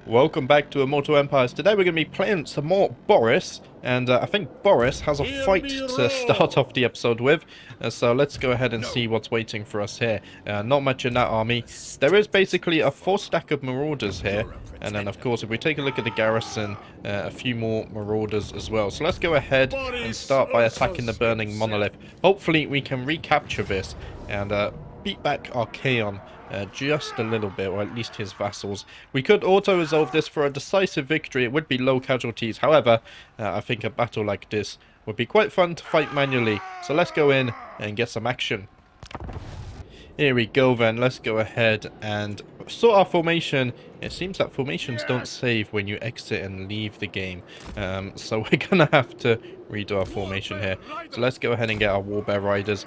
Welcome back to Immortal Empires. Today we're going to be playing some more Boris, and I think Boris has a fight to start off the episode with, so let's go ahead and see what's waiting for us here. Not much in that army. There is basically a full stack of marauders here, and then of course if we take a look at the garrison, a few more marauders as well. So let's go ahead and start by attacking the burning monolith. Hopefully we can recapture this and beat back Archaon. Just a little bit, or at least his vassals. We could auto-resolve this for a decisive victory. It would be low casualties. However, I think a battle like this would be quite fun to fight manually. So let's go in and get some action. Here we go then. Let's go ahead and sort our formation. It seems that formations don't save when you exit and leave the game. So we're going to have to redo our formation here. So let's go ahead and get our Warbear Riders.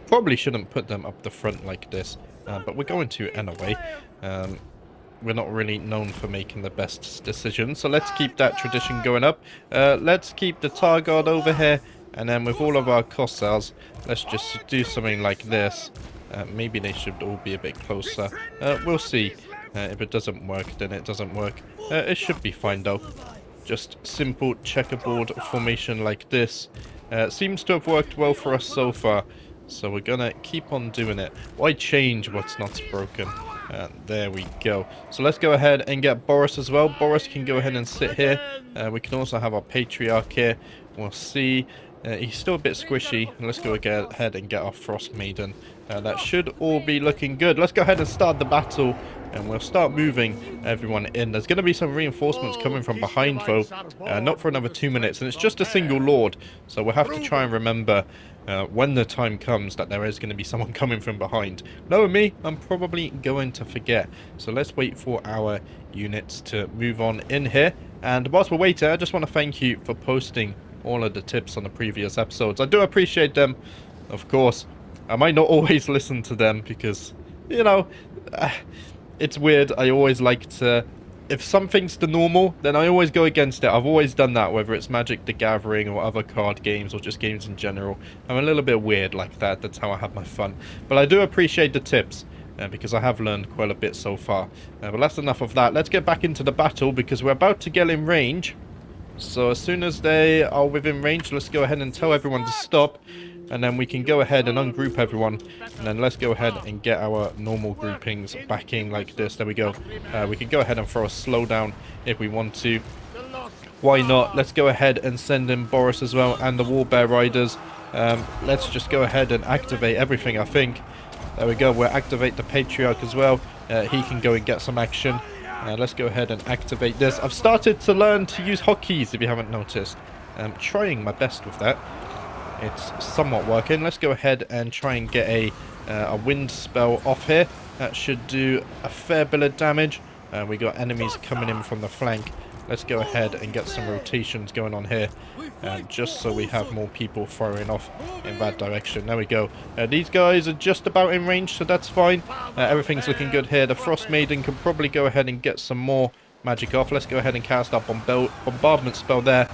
Probably shouldn't put them up the front like this. But we're going to anyway. We're not really known for making the best decisions. So let's keep that tradition going up. Let's keep the Targard over here. And then with all of our Cossars, let's just do something like this. Maybe they should all be a bit closer. We'll see. If it doesn't work, then it doesn't work. It should be fine though. Just simple checkerboard formation like this. Seems to have worked well for us so far. So we're gonna keep on doing it. Why change what's not broken? There we go. So let's go ahead and get Boris as well. Boris can go ahead and sit here. We can also have our Patriarch here. We'll see. He's still a bit squishy. Let's go ahead and get our Frost Maiden. That should all be looking good. Let's go ahead and start the battle. And we'll start moving everyone in. There's going to be some reinforcements coming from behind, though. Not for another 2 minutes. And it's just a single lord. So we'll have to try and remember when the time comes that there is going to be someone coming from behind. Knowing me, I'm probably going to forget. So let's wait for our units to move on in here. And whilst we're waiting, I just want to thank you for posting all of the tips on the previous episodes. I do appreciate them, of course. I might not always listen to them because, you know, it's weird. I always like to, if something's the normal, then I always go against it. I've always done that, whether it's Magic the Gathering or other card games or just games in general. I'm a little bit weird like that. That's how I have my fun. But I do appreciate the tips. Because I have learned quite a bit so far. But that's enough of that. Let's get back into the battle because we're about to get in range. So as soon as they are within range, let's go ahead and tell everyone to stop. And then we can go ahead and ungroup everyone. And then let's go ahead and get our normal groupings back in like this. There we go. We can go ahead and throw a slowdown if we want to. Why not? Let's go ahead and send in Boris as well and the Warbear Riders. Let's just go ahead and activate everything, I think. There we go. We'll activate the Patriarch as well. He can go and get some action. Let's go ahead and activate this. I've started to learn to use hotkeys, if you haven't noticed. I'm trying my best with that. It's somewhat working. Let's go ahead and try and get a wind spell off here. That should do a fair bit of damage. We got enemies coming in from the flank. Let's go ahead and get some rotations going on here. Just so we have more people firing off in that direction. There we go. These guys are just about in range, so that's fine. Everything's looking good here. The Frost Maiden can probably go ahead and get some more magic off. Let's go ahead and cast our bombardment spell there.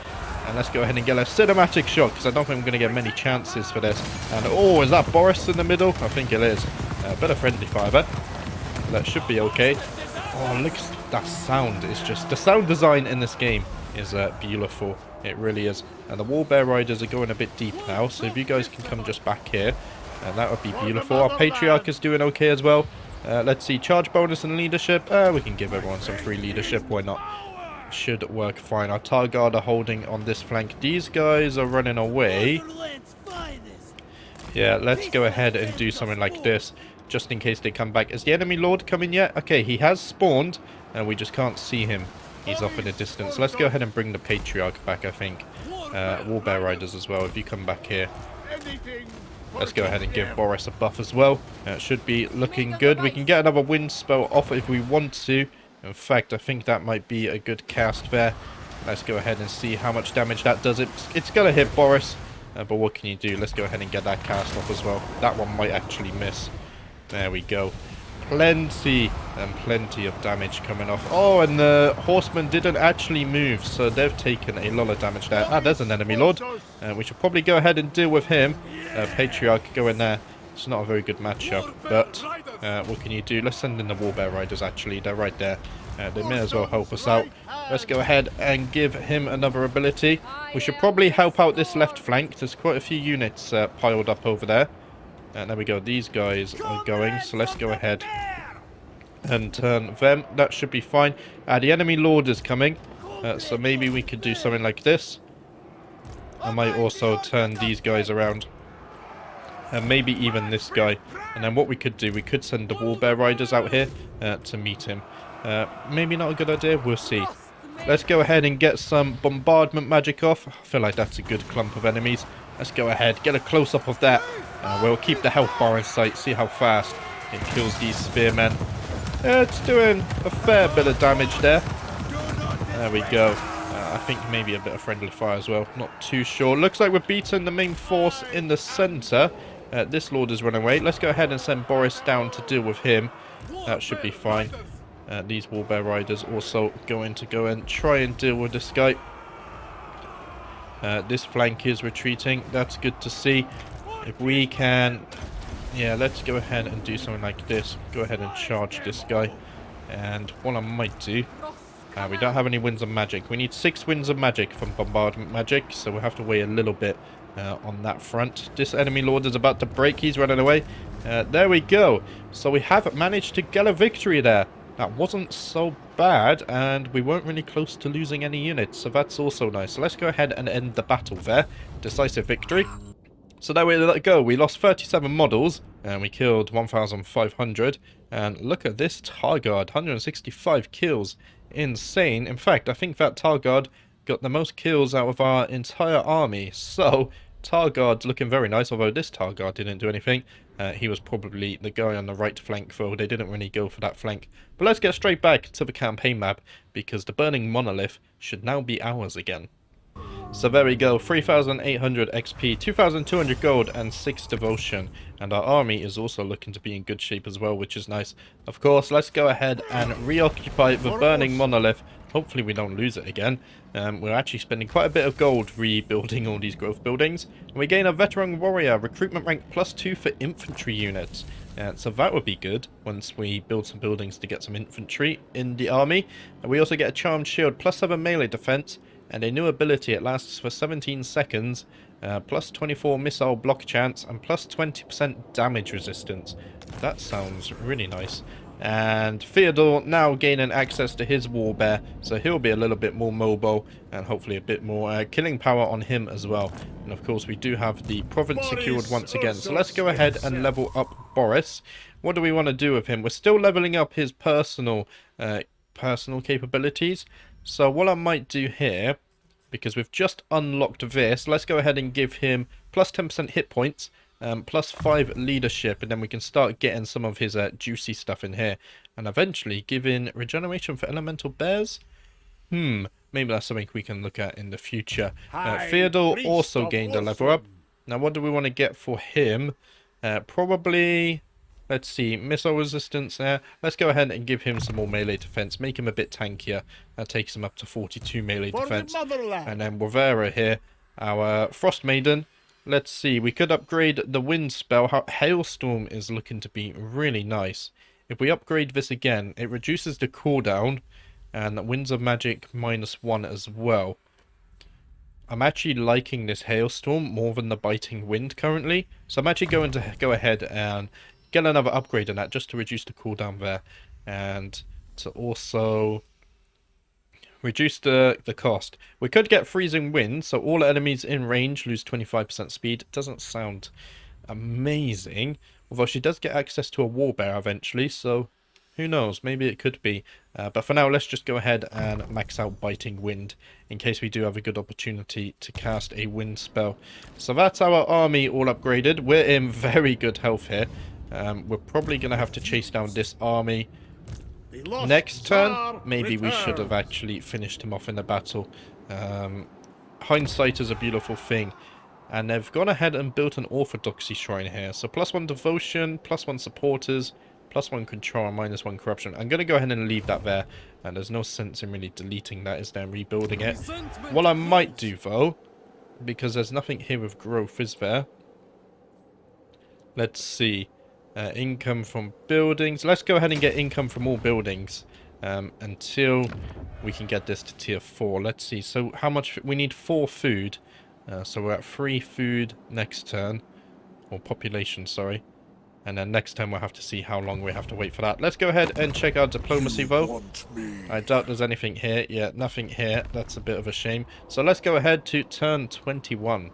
And let's go ahead and get a cinematic shot, because I don't think I'm going to get many chances for this. And oh, is that Boris in the middle? I think it is. Bit of friendly fire there. That should be okay. Oh, look at that sound. It's just, the sound design in this game is beautiful. It really is. And the Warbear Riders are going a bit deep now, so if you guys can come just back here, that would be beautiful. Our Patriarch is doing okay as well. Let's see, charge bonus and leadership. We can give everyone some free leadership, why not? Should work fine. Our Targard are holding on this flank. These guys are running away. Yeah, let's go ahead and do something like this, just in case they come back. Is the enemy lord coming yet? Okay, he has spawned, and we just can't see him. He's off in the distance. Let's go ahead and bring the Patriarch back, I think. Warbear Riders as well, if you come back here. Let's go ahead and give Boris a buff as well. Should be looking good. We can get another wind spell off if we want to. In fact, I think that might be a good cast there. Let's go ahead and see how much damage that does. It's going to hit Boris, but what can you do? Let's go ahead and get that cast off as well. That one might actually miss. There we go. Plenty and plenty of damage coming off. Oh, and the horsemen didn't actually move, so they've taken a lot of damage there. Ah, there's an enemy lord. We should probably go ahead and deal with him. Patriarch, go in there. It's not a very good matchup, but what can you do? Let's send in the Warbear Riders, actually. They're right there. They may as well help us out. Let's go ahead and give him another ability. We should probably help out this left flank. There's quite a few units piled up over there. And there we go. These guys are going. So let's go ahead and turn them. That should be fine. The enemy lord is coming. So maybe we could do something like this. I might also turn these guys around. And maybe even this guy. And then what we could do, we could send the Warbear Riders out here to meet him. Maybe not a good idea, we'll see. Let's go ahead and get some bombardment magic off. I feel like that's a good clump of enemies. Let's go ahead, get a close-up of that. We'll keep the health bar in sight, see how fast it kills these spearmen. It's doing a fair bit of damage there. There we go. I think maybe a bit of friendly fire as well. Not too sure. Looks like we're beating the main force in the centre. This lord is running away. Let's go ahead and send Boris down to deal with him. That should be fine. These Warbear Riders also going to go and try and deal with this guy. This flank is retreating. That's good to see. If we can... Yeah, let's go ahead and do something like this. Go ahead and charge this guy. And what I might do... we don't have any winds of magic. We need 6 winds of magic from bombardment magic. So we'll have to wait a little bit on that front. This enemy lord is about to break. He's running away. There we go. So we have managed to get a victory there. That wasn't so bad, and we weren't really close to losing any units, so that's also nice. So let's go ahead and end the battle there. Decisive victory. So there we go. We lost 37 models, and we killed 1,500. And look at this Targard, 165 kills. Insane. In fact, I think that Targard got the most kills out of our entire army. So, Targard's looking very nice, although this Targard didn't do anything. He was probably the guy on the right flank, though they didn't really go for that flank. But let's get straight back to the campaign map, because the Burning Monolith should now be ours again. So there we go, 3,800 XP, 2,200 gold, and 6 devotion. And our army is also looking to be in good shape as well, which is nice. Of course, let's go ahead and reoccupy the Burning Monolith. Hopefully we don't lose it again. We're actually spending quite a bit of gold rebuilding all these growth buildings. And we gain a veteran warrior, recruitment rank +2 for infantry units. So that would be good once we build some buildings to get some infantry in the army. And we also get a charmed shield, +7 melee defense, and a new ability. It lasts for 17 seconds, +24 missile block chance, and +20% damage resistance. That sounds really nice. And Theodore now gaining access to his Warbear, so he'll be a little bit more mobile and hopefully a bit more killing power on him as well. And of course we do have the province secured once again, so let's go ahead and level up Boris. What do we want to do with him? We're still leveling up his personal capabilities. So what I might do here, because we've just unlocked this, let's go ahead and give him +10% hit points, +5 leadership, and then we can start getting some of his juicy stuff in here. And eventually give in regeneration for elemental bears. Maybe that's something we can look at in the future. Theodore also gained a level up. Now what do we want to get for him? Probably... Let's see, missile resistance there. Let's go ahead and give him some more melee defense. Make him a bit tankier. That takes him up to 42 melee defense. And then Wavera here, our Frost Maiden. Let's see, we could upgrade the wind spell. Hailstorm is looking to be really nice. If we upgrade this again, it reduces the cooldown. And Winds of Magic -1 as well. I'm actually liking this Hailstorm more than the Biting Wind currently. So I'm actually going to go ahead and get another upgrade on that just to reduce the cooldown there, and to also reduce the cost. We could get Freezing Wind, so all enemies in range lose 25% speed. It doesn't sound amazing, although she does get access to a Warbear eventually, so who knows, maybe it could be. But for now, let's just go ahead and max out Biting Wind, in case we do have a good opportunity to cast a wind spell. So that's our army all upgraded. We're in very good health here. We're probably going to have to chase down this army next turn. Maybe we should have actually finished him off in the battle. Hindsight is a beautiful thing. And they've gone ahead and built an Orthodoxy Shrine here. So +1 devotion, +1 supporters, +1 control, and -1 corruption. I'm going to go ahead and leave that there. And there's no sense in really deleting that, is there, and rebuilding it. What I might do, though, because there's nothing here with growth, is there? Let's see. Income from buildings. Let's go ahead and get income from all buildings. until we can get this to tier 4. Let's see. So how much... We need 4 food. So we're at 3 food next turn. Or population, sorry. And then next time we'll have to see how long we have to wait for that. Let's go ahead and check our diplomacy, though. I doubt there's anything here. Yeah, nothing here. That's a bit of a shame. So let's go ahead to turn 21.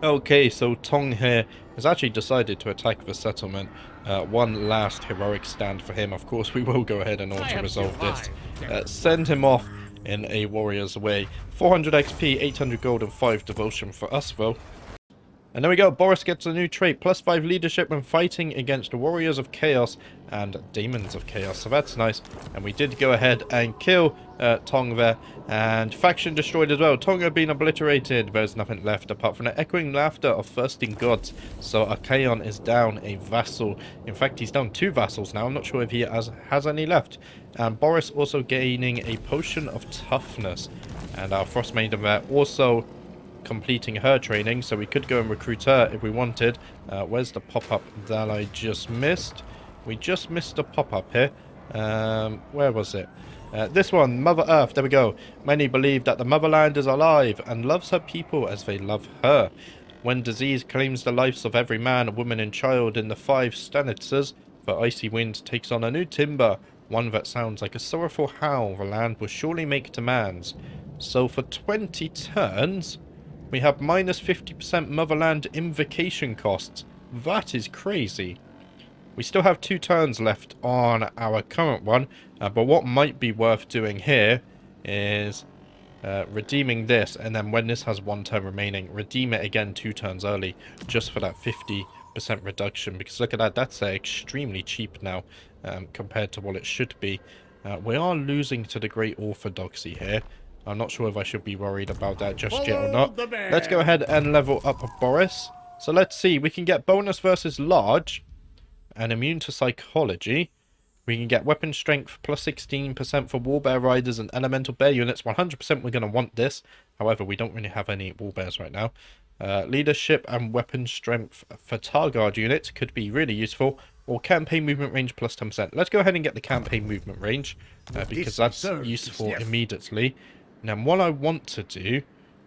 Okay, so Tong here has actually decided to attack the settlement. One last heroic stand for him. Of course, we will go ahead and auto-resolve this. Send him off in a warrior's way. 400 XP, 800 gold, and 5 devotion for us, though. And there we go, Boris gets a new trait, +5 leadership when fighting against warriors of chaos and demons of chaos, so that's nice. And we did go ahead and kill Tong there, and faction destroyed as well. Tong had been obliterated, there's nothing left apart from the echoing laughter of thirsting gods. So Archaon is down a vassal, in fact he's down 2 vassals now, I'm not sure if he has any left. And Boris also gaining a potion of toughness, and our Frost Maiden there also completing her training, so we could go and recruit her if we wanted. Where's the pop-up that I just missed? We just missed a pop-up here. Where was it? This one, Mother Earth, there we go. Many believe that the motherland is alive and loves her people as they love her. When disease claims the lives of every man, woman and child in the 5 stanitsas, the icy wind takes on a new timbre, one that sounds like a sorrowful howl the land will surely make demands. So for 20 turns... we have minus 50% motherland invocation costs. That is crazy. We still have 2 turns left on our current one. But what might be worth doing here is redeeming this. And then when this has 1 turn remaining, redeem it again 2 turns early. Just for that 50% reduction. Because look at that. That's extremely cheap now compared to what it should be. We are losing to the Great Orthodoxy here. I'm not sure if I should be worried about that just yet or not. Let's go ahead and level up Boris. So let's see. We can get bonus versus large and immune to psychology. We can get weapon strength plus 16% for warbear riders and elemental bear units. 100% we're going to want this. However, we don't really have any warbears right now. Leadership and weapon strength for Targuard units could be really useful. Or campaign movement range plus 10%. Let's go ahead and get the campaign movement range. Because that's useful immediately. Now, what I want to do,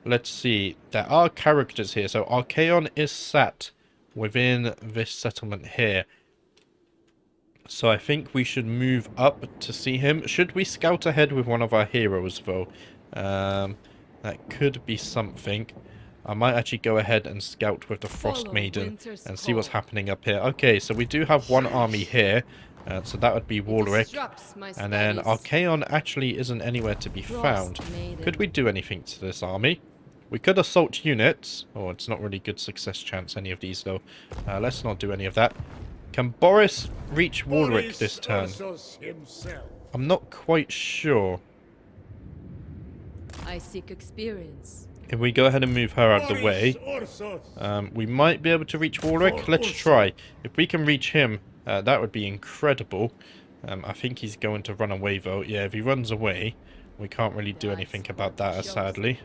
let's see, there are characters here. So, Archaon is sat within this settlement here. So, I think we should move up to see him. Should we scout ahead with one of our heroes, though? That could be something. I might actually go ahead and scout with the Frost Maiden and see what's happening up here. Okay, so we do have 1 army here. So that would be Walric. And then Archaon actually isn't anywhere to be found. Could we do anything to this army? We could assault units. Oh, it's not really good success chance, any of these, though. Let's not do any of that. Can Boris reach Walric this turn? I'm not quite sure. I seek experience. If we go ahead and move her out of the way, we might be able to reach Walric. Let's try. If we can reach him, that would be incredible. I think he's going to run away, though. Yeah, if he runs away, we can't really do anything about that, sadly.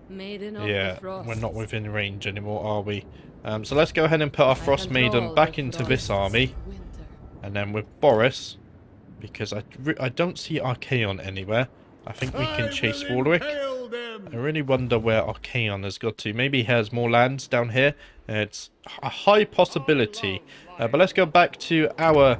Yeah, we're not within range anymore, are we? So let's go ahead and put our Frost Maiden back into this army. And then with Boris, because I don't see Archaon anywhere. I think we can chase Walric. I really wonder where Archaon has got to. Maybe he has more lands down here. It's a high possibility. But let's go back to our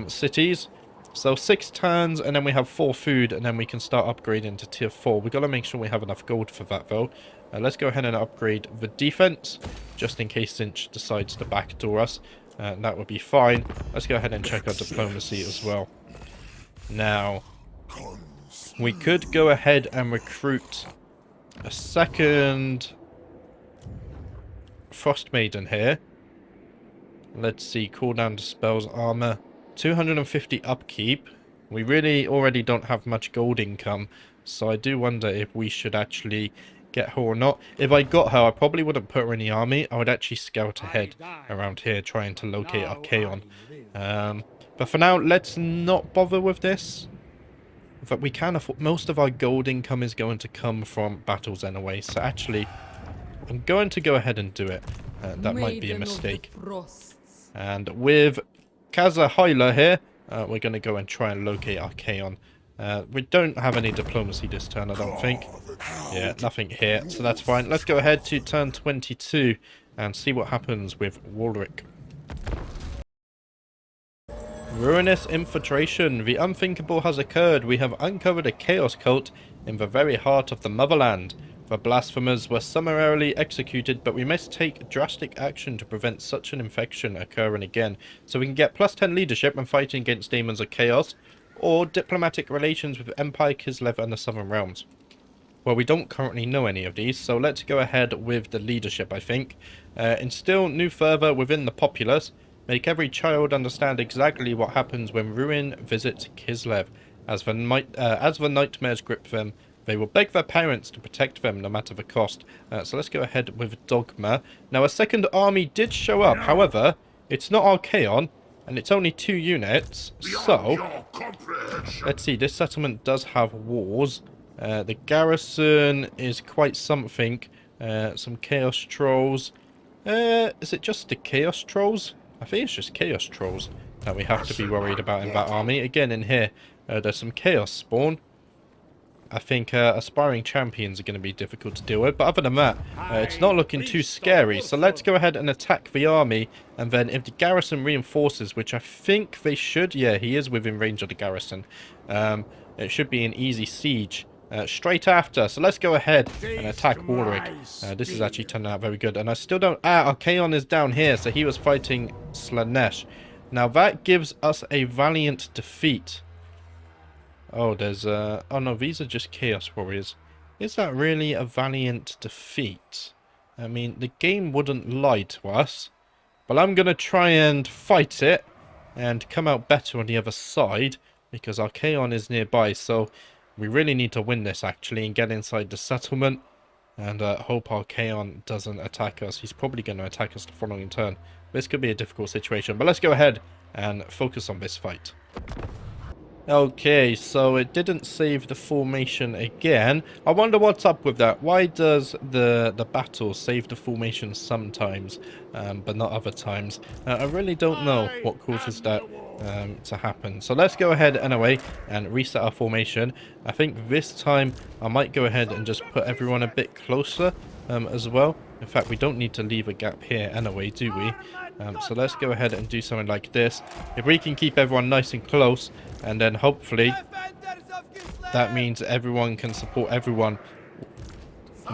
cities. So 6 turns, and then we have 4 food, and then we can start upgrading to tier 4. We've got to make sure we have enough gold for that, though. Let's go ahead and upgrade the defense, just in case Cinch decides to backdoor us. That would be fine. Let's go ahead and check our diplomacy as well. Now, we could go ahead and recruit a second Frost Maiden here. Let's see, cooldown dispels armor. 250 upkeep. We really already don't have much gold income, so I do wonder if we should actually get her or not. If I got her, I probably wouldn't put her in the army. I would actually scout ahead around here trying to locate Archaon. But for now, let's not bother with this. But we can afford... most of our gold income is going to come from battles anyway, so actually I'm going to go ahead and do it. That might be a mistake. And with Kaza Hyla here. We're going to go and try and locate Archaon. We don't have any diplomacy this turn, I don't think. Yeah, nothing here, so that's fine. Let's go ahead to turn 22 and see what happens with Walric. Ruinous infiltration. The unthinkable has occurred. We have uncovered a chaos cult in the very heart of the motherland. The blasphemers were summarily executed, but we must take drastic action to prevent such an infection occurring again. So we can get +10 leadership when fighting against demons of chaos, or diplomatic relations with Empire, Kislev and the Southern Realms. Well, we don't currently know any of these, so let's go ahead with the leadership, I think. Instill new fervor within the populace. Make every child understand exactly what happens when ruin visits Kislev. As the nightmares grip them, they will beg their parents to protect them no matter the cost. So let's go ahead with Dogma. Now, a second army did show up. However, it's not Archaon, and it's only 2 units. So, let's see. This settlement does have wars. The garrison is quite something. Some Chaos Trolls. Is it just the Chaos Trolls? I think it's just Chaos Trolls that we have to be worried about in that army. Again, in here, there's some Chaos Spawn. I think aspiring champions are going to be difficult to deal with. But other than that, it's not looking too scary. So let's go ahead and attack the army. And then if the garrison reinforces, which I think they should. Yeah, he is within range of the garrison. It should be an easy siege. Straight after. So let's go ahead and attack Walric. This is actually turning out very good. And I still don't... Archaon is down here. So he was fighting Slanesh. Now that gives us a valiant defeat. Oh, there's oh no, these are just Chaos Warriors. Is that really a valiant defeat? I mean, the game wouldn't lie to us. But I'm going to try and fight it. And come out better on the other side. Because Archaon is nearby. So we really need to win this, actually. And get inside the settlement. And hope Archaon doesn't attack us. He's probably going to attack us the following turn. This could be a difficult situation. But let's go ahead and focus on this fight. Okay, so it didn't save the formation again. I wonder what's up with that. Why does the battle save the formation sometimes, but not other times? I really don't know what causes that to happen. So let's go ahead anyway and reset our formation. I think this time I might go ahead and just put everyone a bit closer as well. In fact, we don't need to leave a gap here anyway, do we? So let's go ahead and do something like this. If we can keep everyone nice and close, and then hopefully that means everyone can support everyone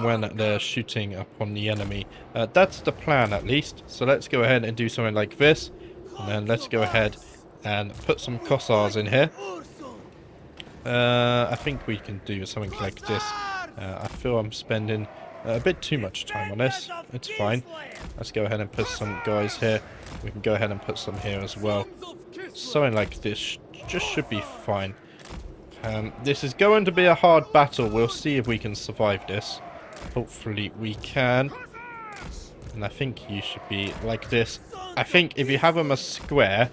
when they're shooting upon the enemy. That's the plan, at least. So let's go ahead and do something like this. And then let's go ahead and put some Kossars in here. I think we can do something like this. I feel I'm spending a bit too much time on this. It's fine. Let's go ahead and put some guys here. We can go ahead and put some here as well. Something like this just should be fine. This is going to be a hard battle. We'll see if we can survive this. Hopefully we can. And I think you should be like this. I think if you have them a square,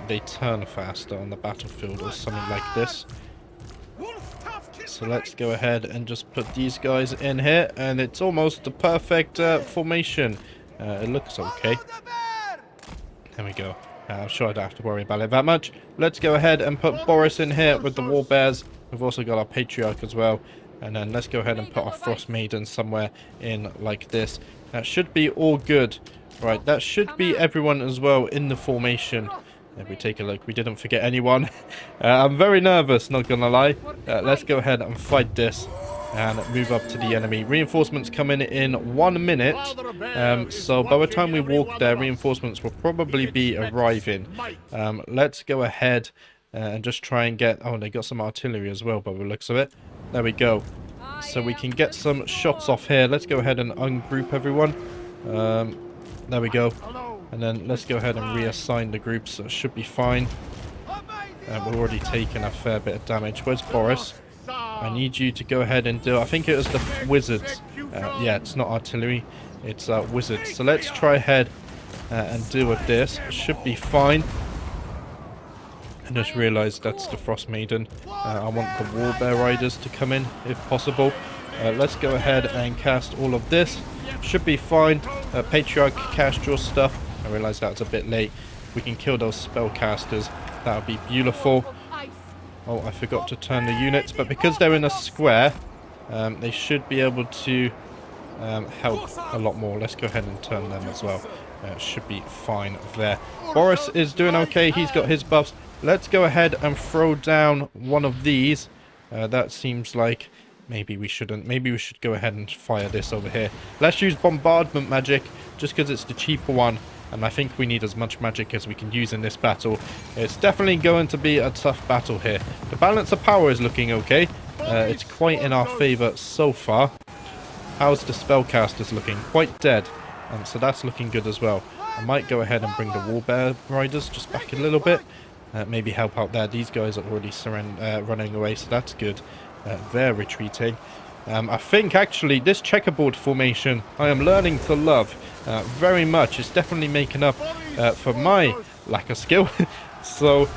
they turn faster on the battlefield or something like this. So let's go ahead and just put these guys in here. And it's almost the perfect formation. It looks okay. There we go. I'm sure I don't have to worry about it that much. Let's go ahead and put Boris in here with the War Bears. We've also got our Patriarch as well. And then let's go ahead and put our Frost Maiden somewhere in like this. That should be all good. Right, that should be everyone as well in the formation. If we take a look, we didn't forget anyone. I'm very nervous, not gonna lie. Let's go ahead and fight this and move up to the enemy. Reinforcements coming in 1 minute. So by the time we walk there, reinforcements will probably be arriving. Let's go ahead and just try and get... Oh, they got some artillery as well by the looks of it. There we go. So we can get some shots off here. Let's go ahead and ungroup everyone. There we go. And then let's go ahead and reassign the groups. So it should be fine. We're already taking a fair bit of damage. Where's Boris? I need you to go ahead and do... I think it was the wizards. Yeah, it's not artillery. It's wizards. So let's try ahead and deal with this. It should be fine. I just realised that's the Frost Maiden. I want the Warbear Riders to come in, if possible. Let's go ahead and cast all of this. Should be fine. Patriarch, cast your stuff. I realised that was a bit late. we can kill those spellcasters. That would be beautiful. Oh, I forgot to turn the units, but because they're in a square, they should be able to help a lot more. Let's go ahead and turn them as well. Should be fine there. Boris is doing okay. He's got his buffs. Let's go ahead and throw down one of these. That seems like maybe we shouldn't. Maybe we should go ahead and fire this over here. Let's use bombardment magic just because it's the cheaper one. And I think we need as much magic as we can use in this battle. It's definitely going to be a tough battle here. The balance of power is looking okay. It's quite in our favor so far. How's the spellcasters looking? Quite dead. So that's looking good as well. I might go ahead and bring the Warbear Riders just back a little bit. Maybe help out there. These guys are already running away, so that's good. They're retreating. I think actually this checkerboard formation I am learning to love very much. It's definitely making up for my lack of skill. So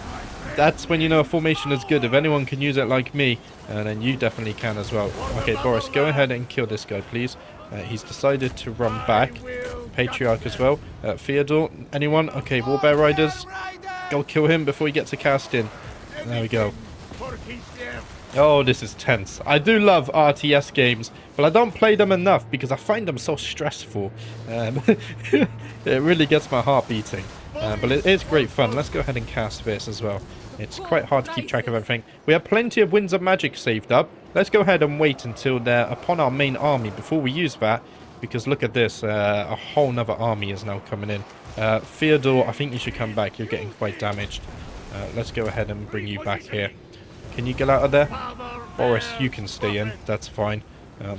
that's when you know a formation is good. If anyone can use it like me, then you definitely can as well. Okay, Boris, go ahead and kill this guy, please. He's decided to run back. Patriarch as well. Theodore, anyone? Okay, Warbear Riders. Go kill him before he gets a cast in. There we go. Oh, this is tense. I do love RTS games, but I don't play them enough because I find them so stressful. It really gets my heart beating. But it is great fun. Let's go ahead and cast this as well. It's quite hard to keep track of everything. We have plenty of Winds of Magic saved up. Let's go ahead and wait until they're upon our main army before we use that. Because look at this, a whole nother army is now coming in. Theodore, I think you should come back. You're getting quite damaged. Let's go ahead and bring you back here. Can you get out of there? Boris, you can stay in. That's fine.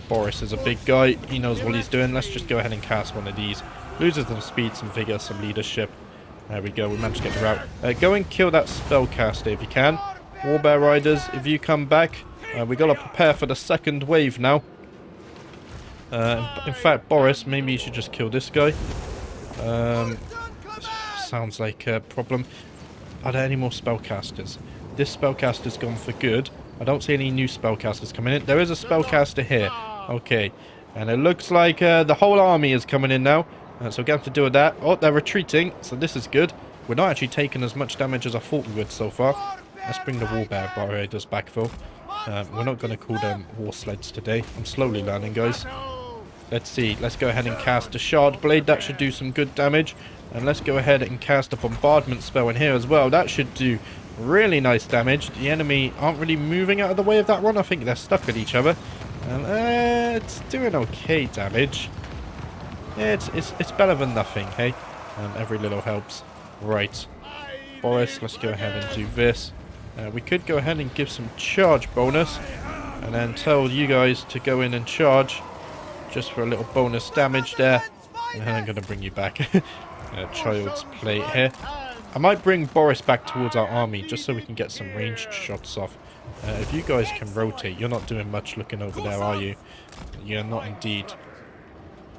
Boris is a big guy. He knows what he's doing. Let's just go ahead and cast one of these. Loses some speed, some vigor, some leadership. There we go. We managed to get the route. Go and kill that spellcaster if you can. Warbear Riders, if you come back. We got to prepare for the second wave now. In fact, Boris, maybe you should just kill this guy. Sounds like a problem. Are there any more spellcasters? This spellcaster's gone for good. I don't see any new spellcasters coming in. There is a spellcaster here. Okay. And it looks like the whole army is coming in now. So we're going to have to deal with that. Oh, they're retreating. So this is good. We're not actually taking as much damage as I thought we would so far. Let's bring the Warbear Riders back, though. We're not going to call them war sleds today. I'm slowly learning, guys. Let's see. Let's go ahead and cast a Shard Blade. That should do some good damage. And let's go ahead and cast a Bombardment spell in here as well. That should do really nice damage. The enemy aren't really moving out of the way of that one. I think they're stuck at each other. It's doing okay damage. Yeah, it's better than nothing, hey? Every little helps. Right. Boris, let's go ahead and do this. We could go ahead and give some charge bonus. And then tell you guys to go in and charge. Just for a little bonus damage there. And I'm going to bring you back. Child's play here. I might bring Boris back towards our army just so we can get some ranged shots off. If you guys can rotate, you're not doing much looking over there, are you? You're not indeed.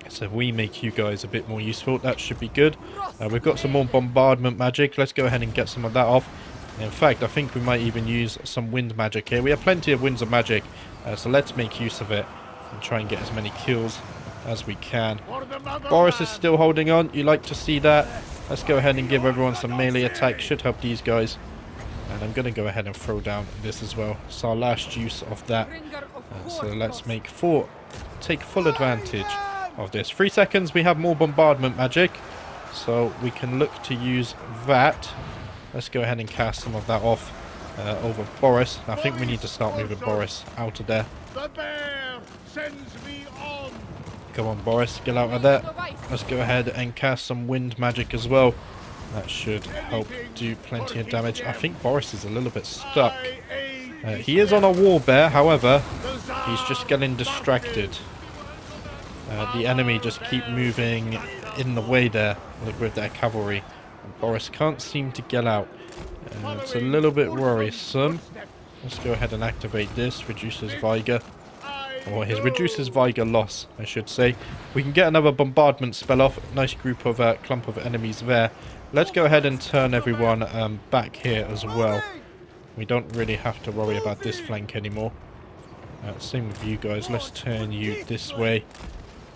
So if we make you guys a bit more useful, that should be good. We've got some more bombardment magic. Let's go ahead and get some of that off. In fact, I think we might even use some wind magic here. We have plenty of winds of magic, so let's make use of it and try and get as many kills as we can. Boris is still holding on. You like to see that. Let's go ahead and give everyone some melee attack. Should help these guys. And I'm going to go ahead and throw down this as well. It's our last use of that. So let's take full advantage of this. 3 seconds, we have more bombardment magic. So we can look to use that. Let's go ahead and cast some of that off over Boris. I think we need to start moving Boris out of there. The bear sends me on. Come on, Boris, get out of there. Let's go ahead and cast some wind magic as well. That should help do plenty of damage. I think Boris is a little bit stuck. He is on a Warbear, however, he's just getting distracted. The enemy just keep moving in the way there with their cavalry. And Boris can't seem to get out. It's a little bit worrisome. Let's go ahead and activate this. Reduces Vigor. Or his reduces Vigor loss, I should say. We can get another bombardment spell off. Nice group of clump of enemies there. Let's go ahead and turn everyone back here as well. We don't really have to worry about this flank anymore. Same with you guys. Let's turn you this way.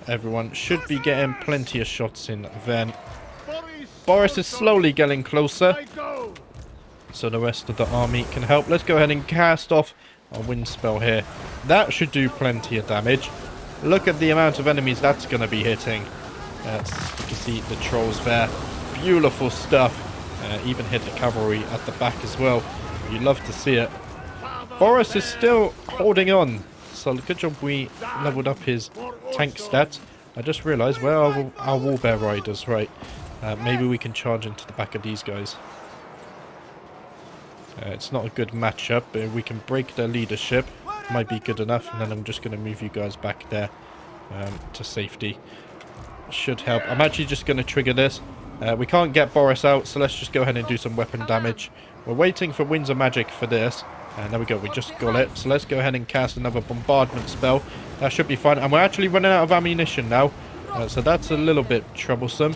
Everyone should be getting plenty of shots in then. Boris is slowly getting closer, I go. so the rest of the army can help. Let's go ahead and cast off our wind spell here. That should do plenty of damage. Look at the amount of enemies that's going to be hitting. You can see the trolls there. Beautiful stuff. Even hit the cavalry at the back as well. You love to see it. Boris is still holding on. So good job we leveled up his tank stats. I just realised, where are our warbear riders? Right. Maybe we can charge into the back of these guys. It's not a good matchup, but if we can break their leadership, might be good enough. And then I'm just going to move you guys back there to safety. Should help. I'm actually just going to trigger this. We can't get Boris out, so let's just go ahead and do some weapon damage. We're waiting for Winds of Magic for this. And there we go, we just got it. So let's go ahead and cast another bombardment spell. That should be fine. And we're actually running out of ammunition now. So that's a little bit troublesome.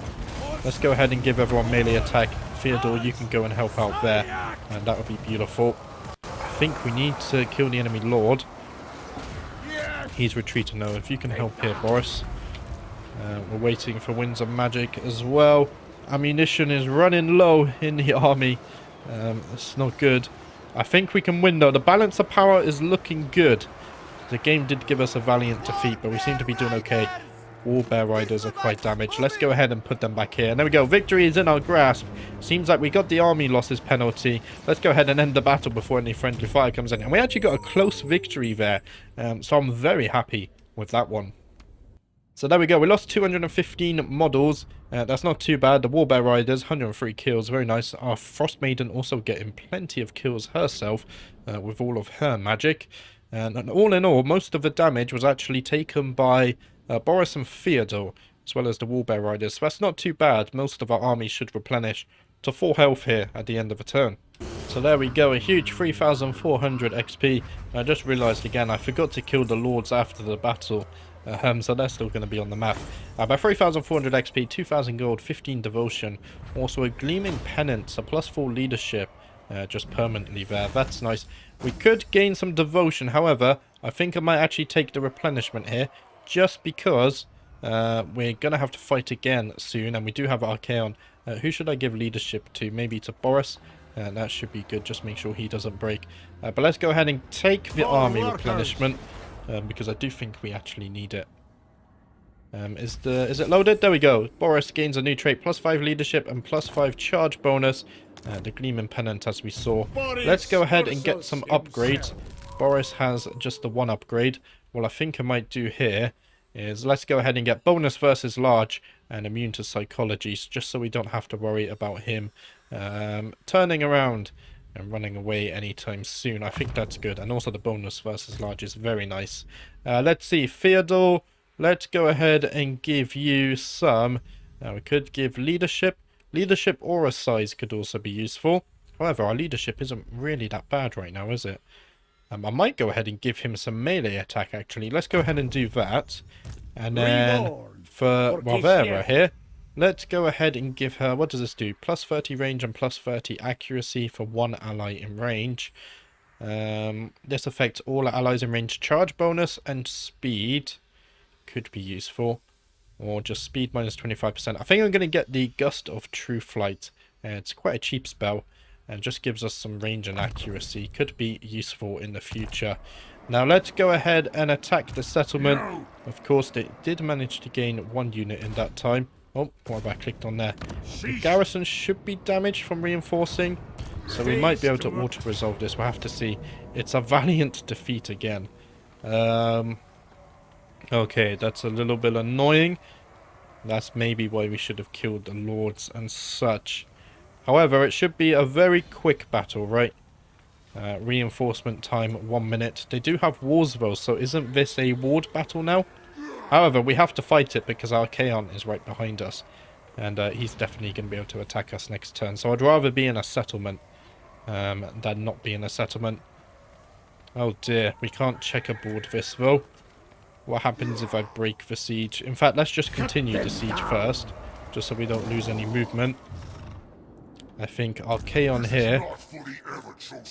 Let's go ahead and give everyone melee attack. Theodore, you can go and help out there. And that would be beautiful. I think we need to kill the enemy lord. He's retreating now. If you can help here, Boris. We're waiting for Winds of Magic as well. Ammunition is running low in the army. It's not good. I think we can win though. The balance of power is looking good. The game did give us a valiant defeat, but we seem to be doing okay. Warbear riders are quite damaged. Let's go ahead and put them back here. And there we go. Victory is in our grasp. Seems like we got the army losses penalty. Let's go ahead and end the battle before any friendly fire comes in. And we actually got a close victory there. So I'm very happy with that one. So there we go. We lost 215 models. That's not too bad. The Warbear Riders, 103 kills. Very nice. Our Frost Maiden also getting plenty of kills herself with all of her magic. And all in all, most of the damage was actually taken by Boris and Theodore, as well as the Warbear Riders. So that's not too bad. Most of our army should replenish to full health here at the end of a turn. So there we go. A huge 3,400 XP. I just realised again, I forgot to kill the lords after the battle. So they're still going to be on the map. By 3,400 XP, 2,000 gold, 15 devotion. Also a gleaming pennant, so +4 leadership just permanently there. That's nice. We could gain some devotion. However, I think I might actually take the replenishment here. Just because we're going to have to fight again soon. And we do have Archaon. Who should I give leadership to? Maybe to Boris. That should be good. Just make sure he doesn't break. But let's go ahead and take the army replenishment. Because I do think we actually need it. Is it loaded? There we go. Boris gains a new trait, +5 leadership and +5 charge bonus. The Gleaming Pennant, as we saw. Let's go ahead and get some upgrades. Boris has just the one upgrade. What I think I might do here is let's go ahead and get bonus versus large and immune to psychology, just so we don't have to worry about him turning around and running away anytime soon. I think that's good. And also the bonus versus large is very nice. Let's see. Theodore, let's go ahead and give you some. We could give leadership. Leadership aura size could also be useful. However, our leadership isn't really that bad right now, is it? I might go ahead and give him some melee attack, actually. Let's go ahead and do that. And then for Warvera here, let's go ahead and give her, what does this do? +30 range and +30 accuracy for one ally in range. This affects all allies in range. Charge bonus and speed could be useful. Or just speed -25%. I think I'm going to get the Gust of True Flight. It's quite a cheap spell. And just gives us some range and accuracy. Could be useful in the future. Now let's go ahead and attack the settlement. Of course, they did manage to gain 1 unit in that time. Oh, what have I clicked on there? The garrison should be damaged from reinforcing. So we might be able to auto-resolve this. We'll have to see. It's a valiant defeat again. Okay, that's a little bit annoying. That's maybe why we should have killed the lords and such. However, it should be a very quick battle, right? Reinforcement time, 1 minute. They do have wars though, so isn't this a ward battle now? However, we have to fight it because Archaon is right behind us. And he's definitely going to be able to attack us next turn. So I'd rather be in a settlement than not be in a settlement. Oh dear, we can't checkerboard this though. What happens if I break the siege? In fact, let's just continue the siege first. Just so we don't lose any movement. I think Archaon here,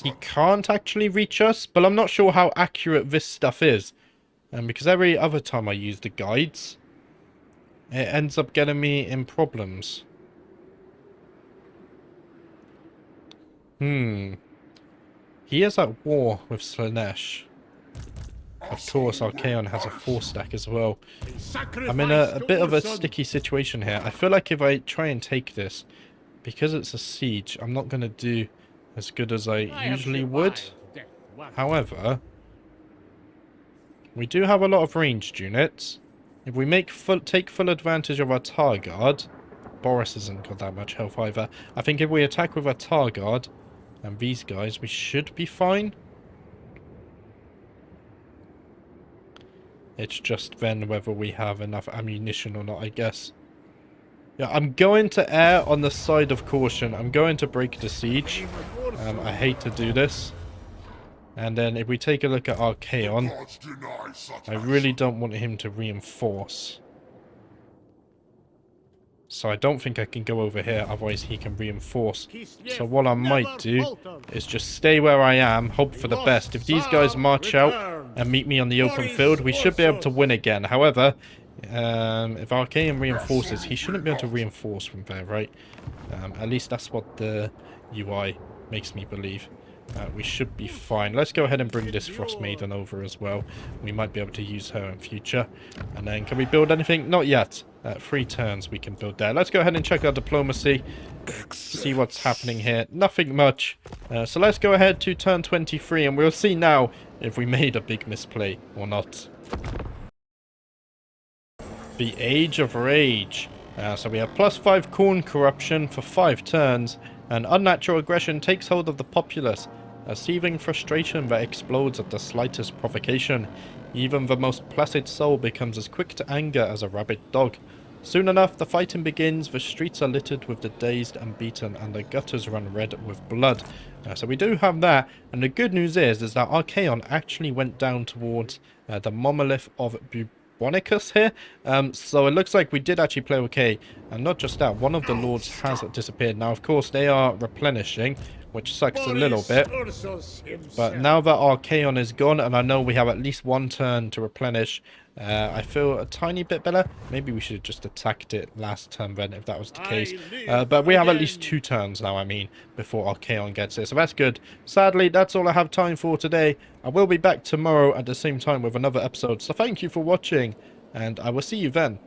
he can't actually reach us, but I'm not sure how accurate this stuff is. Because every other time I use the guides, it ends up getting me in problems. He is at war with Slanesh. Of course, Archaon has a 4-stack as well. I'm in a bit of a sticky situation here. I feel like if I try and take this, because it's a siege, I'm not going to do as good as I usually would. However, we do have a lot of ranged units. If we take full advantage of our Tar Guard, Boris hasn't got that much health either. I think if we attack with our Tar Guard and these guys, we should be fine. It's just then whether we have enough ammunition or not, I guess. Yeah, I'm going to err on the side of caution. I'm going to break the siege. I hate to do this. And then if we take a look at Archaon, I really don't want him to reinforce. So I don't think I can go over here, otherwise he can reinforce. So what I might do is just stay where I am, hope for the best. If these guys march out and meet me on the open field, we should be able to win again. However, if Archaon reinforces, he shouldn't be able to reinforce from there, right? At least that's what the UI makes me believe. We should be fine. Let's go ahead and bring this Frost Maiden over as well. We might be able to use her in future. And then can we build anything? Not yet. 3 turns we can build there. Let's go ahead and check our diplomacy. See what's happening here. Nothing much. So let's go ahead to turn 23 and we'll see now if we made a big misplay or not. The Age of Rage. So we have +5 corn corruption for 5 turns. And unnatural aggression takes hold of the populace, a seething frustration that explodes at the slightest provocation. Even the most placid soul becomes as quick to anger as a rabid dog. Soon enough, the fighting begins, the streets are littered with the dazed and beaten, and the gutters run red with blood. So we do have that, and the good news is that Archaon actually went down towards the monolith of Bubonicus here. So it looks like we did actually play okay. And not just that, one of the lords has disappeared. Now, of course, they are replenishing, which sucks a little bit. But now that Archaon is gone, and I know we have at least 1 turn to replenish, I feel a tiny bit better. Maybe we should have just attacked it last turn then, if that was the case. But we have at least 2 turns now, I mean, before Archaon gets it. So that's good. Sadly, that's all I have time for today. I will be back tomorrow at the same time with another episode. So thank you for watching, and I will see you then.